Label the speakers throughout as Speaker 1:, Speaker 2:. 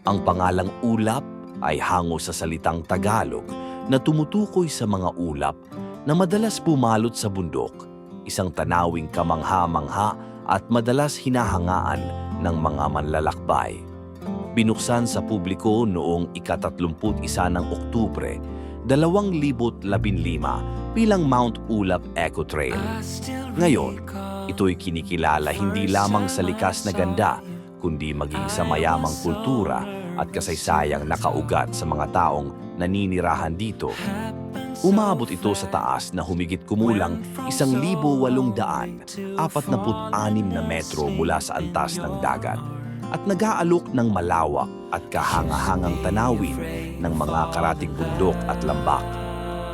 Speaker 1: Ang pangalang ulap ay hango sa salitang Tagalog na tumutukoy sa mga ulap na madalas pumalot sa bundok, isang tanawing kamangha-mangha at madalas hinahangaan ng mga manlalakbay. Binuksan sa publiko noong ika-31 ng Oktubre, 2015 bilang Mount Ulap Eco Trail. Ngayon, ito'y kinikilala hindi lamang sa likas na ganda, kundi maging sa mayamang kultura at kasaysayang nakaugat sa mga taong naninirahan dito. Umabot ito sa taas na humigit kumulang 1,846 na metro mula sa antas ng dagat at nag-aalok ng malawak at kahangahangang tanawin ng mga karatig bundok at lambak.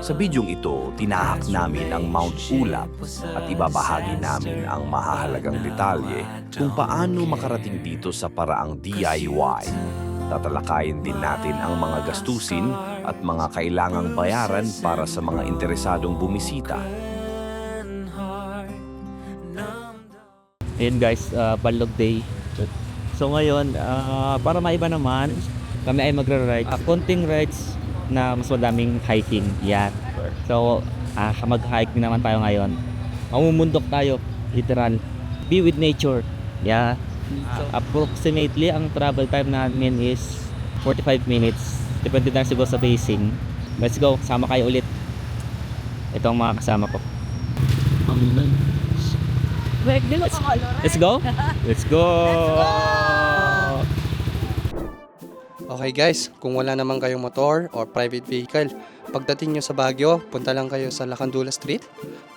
Speaker 1: Sa bidyong ito, tinahak namin ang Mount Ulap at ibabahagi namin ang mahahalagang detalye kung paano makarating dito sa paraang DIY. Tatalakayin din natin ang mga gastusin at mga kailangang bayaran para sa mga interesadong bumisita.
Speaker 2: Ayun guys, Balog Day. So ngayon, para maiba naman, kami ay magra-ride. Konting rides na mas madaming hiking. Yan. So, mag-hike naman tayo ngayon. Mamumundok tayo, literal. Be with nature. Yeah. Approximately, ang travel time namin is 45 minutes. Depende na siguro sa pacing. Let's go, sama kayo ulit. Ito ang mga kasama ko. Let's go? Let's go!
Speaker 3: Okay guys, kung wala naman kayong motor or private vehicle, pagdating nyo sa Baguio, punta lang kayo sa Lacandula Street.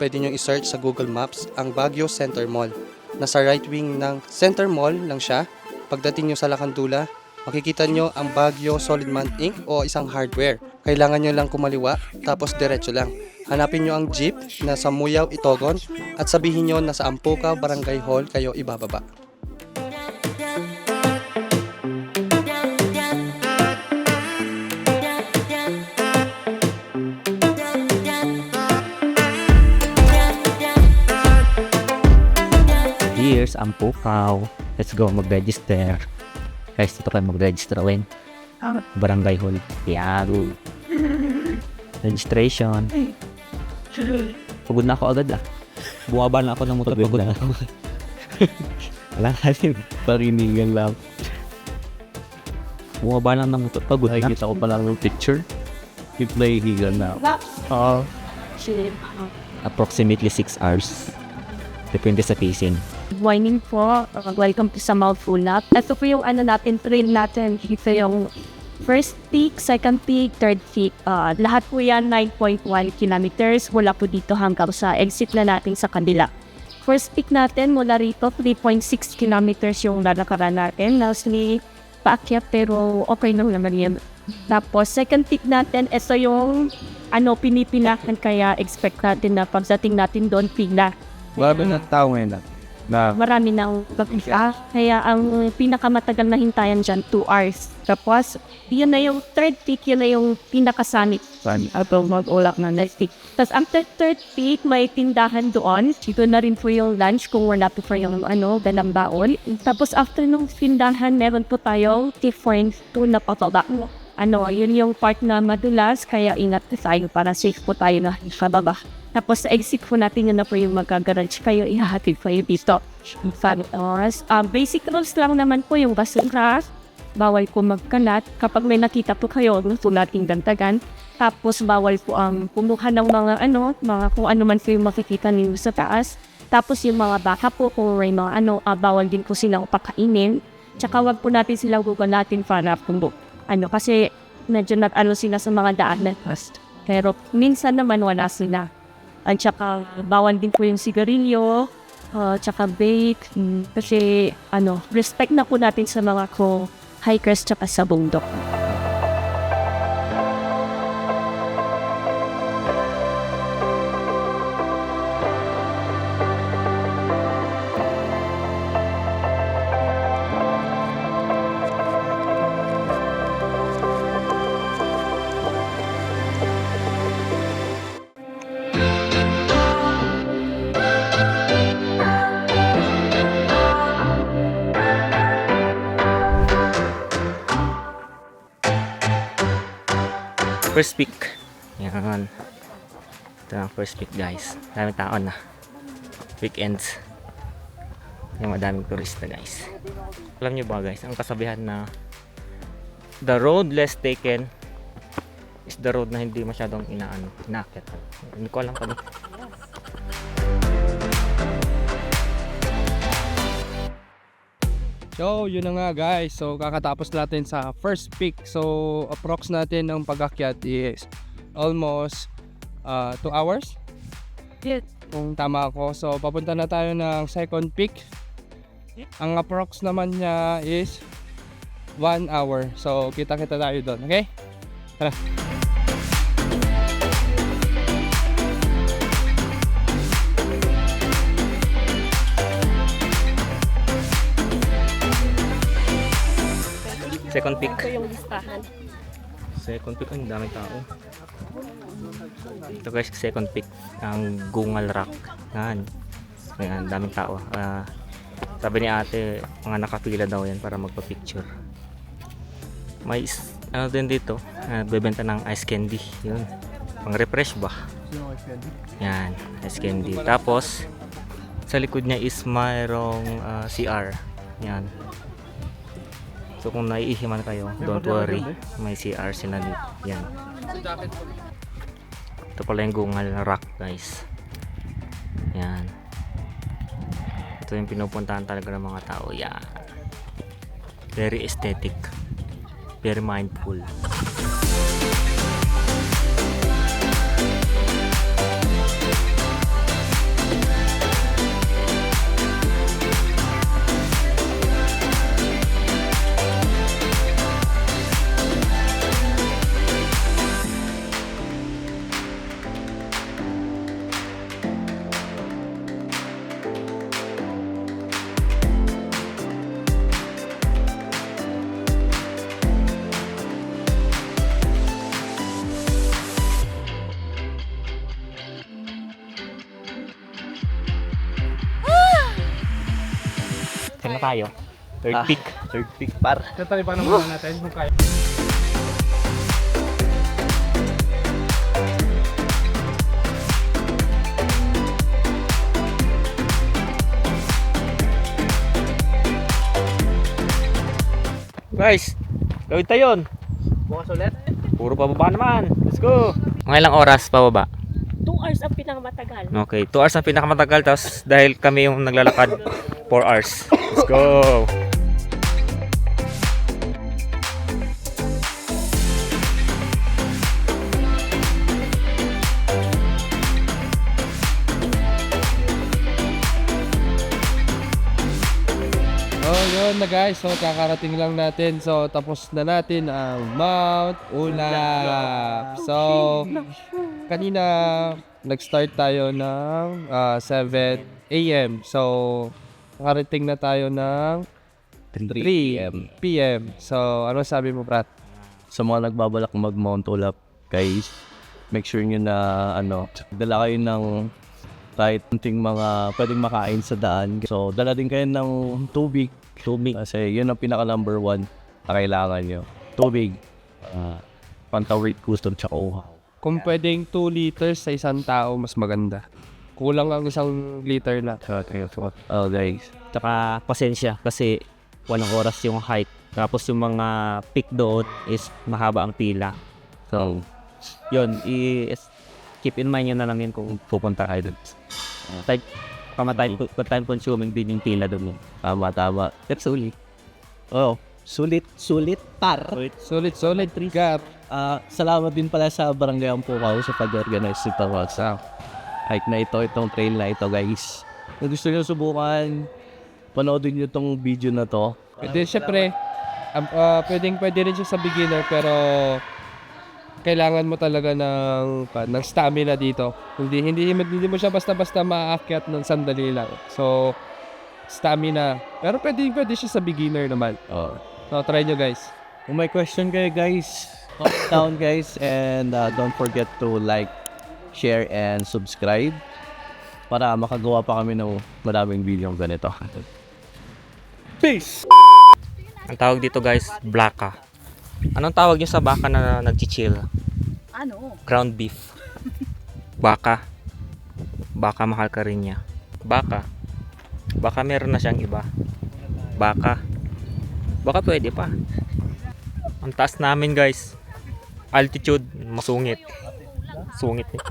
Speaker 3: Pwede nyo i-search sa Google Maps ang Baguio Center Mall. Nasa right wing ng Center Mall lang siya. Pagdating nyo sa Lacandula, makikita nyo ang Baguio Solid Mount Inc. o isang hardware. Kailangan nyo lang kumaliwa, tapos diretso lang. Hanapin nyo ang jeep na sa Muyaw, Itogon at sabihin nyo na sa Ampuca Barangay Hall kayo ibababa.
Speaker 2: Here's Ampucaw. Let's go mag-register. Guys, dito kayo mag-register. Barangay Hall. Yan. Registration. Pagod na ako agad Bumaba na ako ng motor. Pagod na ako. Wala kasi. Parinigan lang. Bumaba na ng motor. Pagod na. Nakikita ko pa lang yung picture. Higan na. Approximately 6 hours. Depende sa pacing.
Speaker 4: Good morning po. Welcome to sa Mount Ulap. Ito po yung natin, trail natin. Ito yung first peak, second peak, third peak. Lahat po yan 9.1 kilometers mula po dito hanggang sa exit na natin sa kanila. First peak natin mula rito 3.6 kilometers yung lalakaran natin. Lastly, paakyat pero okay lang naman yan. Tapos second peak natin, ito yung pinipilakan kaya expect natin na pagdating natin doon pila.
Speaker 2: Marami na tao ngayon
Speaker 4: Marami nang pagpila. Kaya ang pinakamatagal na hintayan dyan, 2 hours. Tapos, yun na yung third peak, yun na yung pinakasanit. Ato mag-ulak na next peak. Tapos, after third peak, may tindahan doon. Dito na rin po yung lunch kung wala po for yung dalang baon. Tapos, after nung tindahan, meron po tayong different to na pataba. Yun yung part na madulas, kaya ingat tayo para safe po tayo na kababa. Tapos sa exit po natin yun na po yung magkagarage kayo, ihahatid po yung dito. Basic rules lang naman po yung basura. Bawal po magkalat. Kapag may nakita po kayo, gusto nating dantagan. Tapos bawal po ang pumuha ng mga kung ano man po yung makikita ninyo sa taas. Tapos yung mga baka po, kung may mga bawal din po silang pakainin. Tsaka wag po natin silang gugalatin para po kasi medyo sila sa mga daan na fast. Pero minsan naman wala sila. At saka bawal din po yung sigarilyo, tsaka vape. Kasi respect na po natin sa mga hikers tsaka sa bundok.
Speaker 2: First peak. Yan. Ito ang first peak guys. Daming tao na. Weekends. Yung madaming turista guys. Alam nyo ba guys, ang kasabihan na the road less taken is the road na hindi masyadong inaakyat. Hindi ko alam kung ano.
Speaker 3: So, yun na nga guys. So, kakatapos natin sa first peak. So, approx natin ng pag-akyat is almost 2 hours.
Speaker 4: Yes.
Speaker 3: Kung tama ako. So, papunta na tayo ng second peak. Ang approx naman niya is 1 hour. So, kita-kita tayo doon. Okay? Tara.
Speaker 2: Second peak.
Speaker 4: Ito yung listahan.
Speaker 2: Second peak, ang daming tao. Ito guys, second peak. Ang Gungal Rock. Yan. Ayan, daming tao. Sabi ni ate, mga nakapila daw yan para magpa-picture. May ano din dito, bebenta ng ice candy. Yun. Pang refresh ba? Yan, ice candy. Tapos, sa likod niya is mayroong CR. Yan. So kung naiihiman kayo, don't worry. May CR sila dito. Yan. Ito pala yung Gungal Rock guys. Yan. Ito yung pinupuntahan talaga ng mga tao. Yan. Very aesthetic. Very mindful. Saan na tayo? Third peak.
Speaker 1: Third peak par.
Speaker 3: Tatali pa naman natin kung kaya.
Speaker 2: Guys, gawin tayo yun.
Speaker 3: Bukas ulit.
Speaker 2: Puro pababa naman. Let's go. Mga ilang oras pababa?
Speaker 4: 2 hours ang pinakamatagal.
Speaker 2: Okay, 2 hours ang pinakamatagal. Tapos dahil kami yung naglalakad, 4 hours. Let's go.
Speaker 3: Oh, yun na guys. So, kakarating lang natin. So, tapos na natin ang Mount Ulap. So, kanina nag-start tayo ng 7 a.m. So, nakarating na tayo ng 3 p.m. So, ano sabi mo, Prat?
Speaker 1: Sa mga nagbabalak mag-Mount Ulap, guys, make sure nyo na dala kayo ng kahit unting mga pwedeng makain sa daan. So, dala din kayo ng tubig. Kasi yun ang pinaka number 1 na kailangan nyo. Tubig. Pantawid, gusto, tsaka uhaw.
Speaker 3: Kung pwedeng 2 liters sa isang tao, mas maganda. Kulang ang 1 liter na.
Speaker 1: Oh, guys.
Speaker 2: Tsaka pasensya kasi walang oras yung hike. Tapos yung mga peak doon is mahaba ang pila. So, yun, keep in mind nyo na lang yun kung pupunta kayo doon. Time consuming din yung pila doon.
Speaker 1: Tama.
Speaker 2: That's sulit.
Speaker 1: Oh, sulit par.
Speaker 3: Solid, Gap.
Speaker 1: Salamat din pala sa Barangay Ampukaw sa pag-organize nito sa hike na itong trail na ito, guys. Kung gusto nyo subukan, panoodin nyo itong video na to.
Speaker 3: Pwede, syempre, pwede rin siya sa beginner, pero kailangan mo talaga ng stamina dito. Hindi mo siya basta-basta maakyat ng sandali lang. So, stamina. Pero pwede siya sa beginner naman. So, try nyo guys.
Speaker 1: Kung may question kayo, guys, comment down, guys, and don't forget to like, share, and subscribe para makagawa pa kami ng maraming video ganito. Peace!
Speaker 2: Ang tawag dito guys, blaka. Anong tawag nyo sa baka na nag-chill? Ground beef. Baka. Baka mahal ka rin niya. Baka. Baka meron na siyang iba. Baka. Baka pwede pa. Ang taas namin guys. Altitude, masungit. Sungit nito.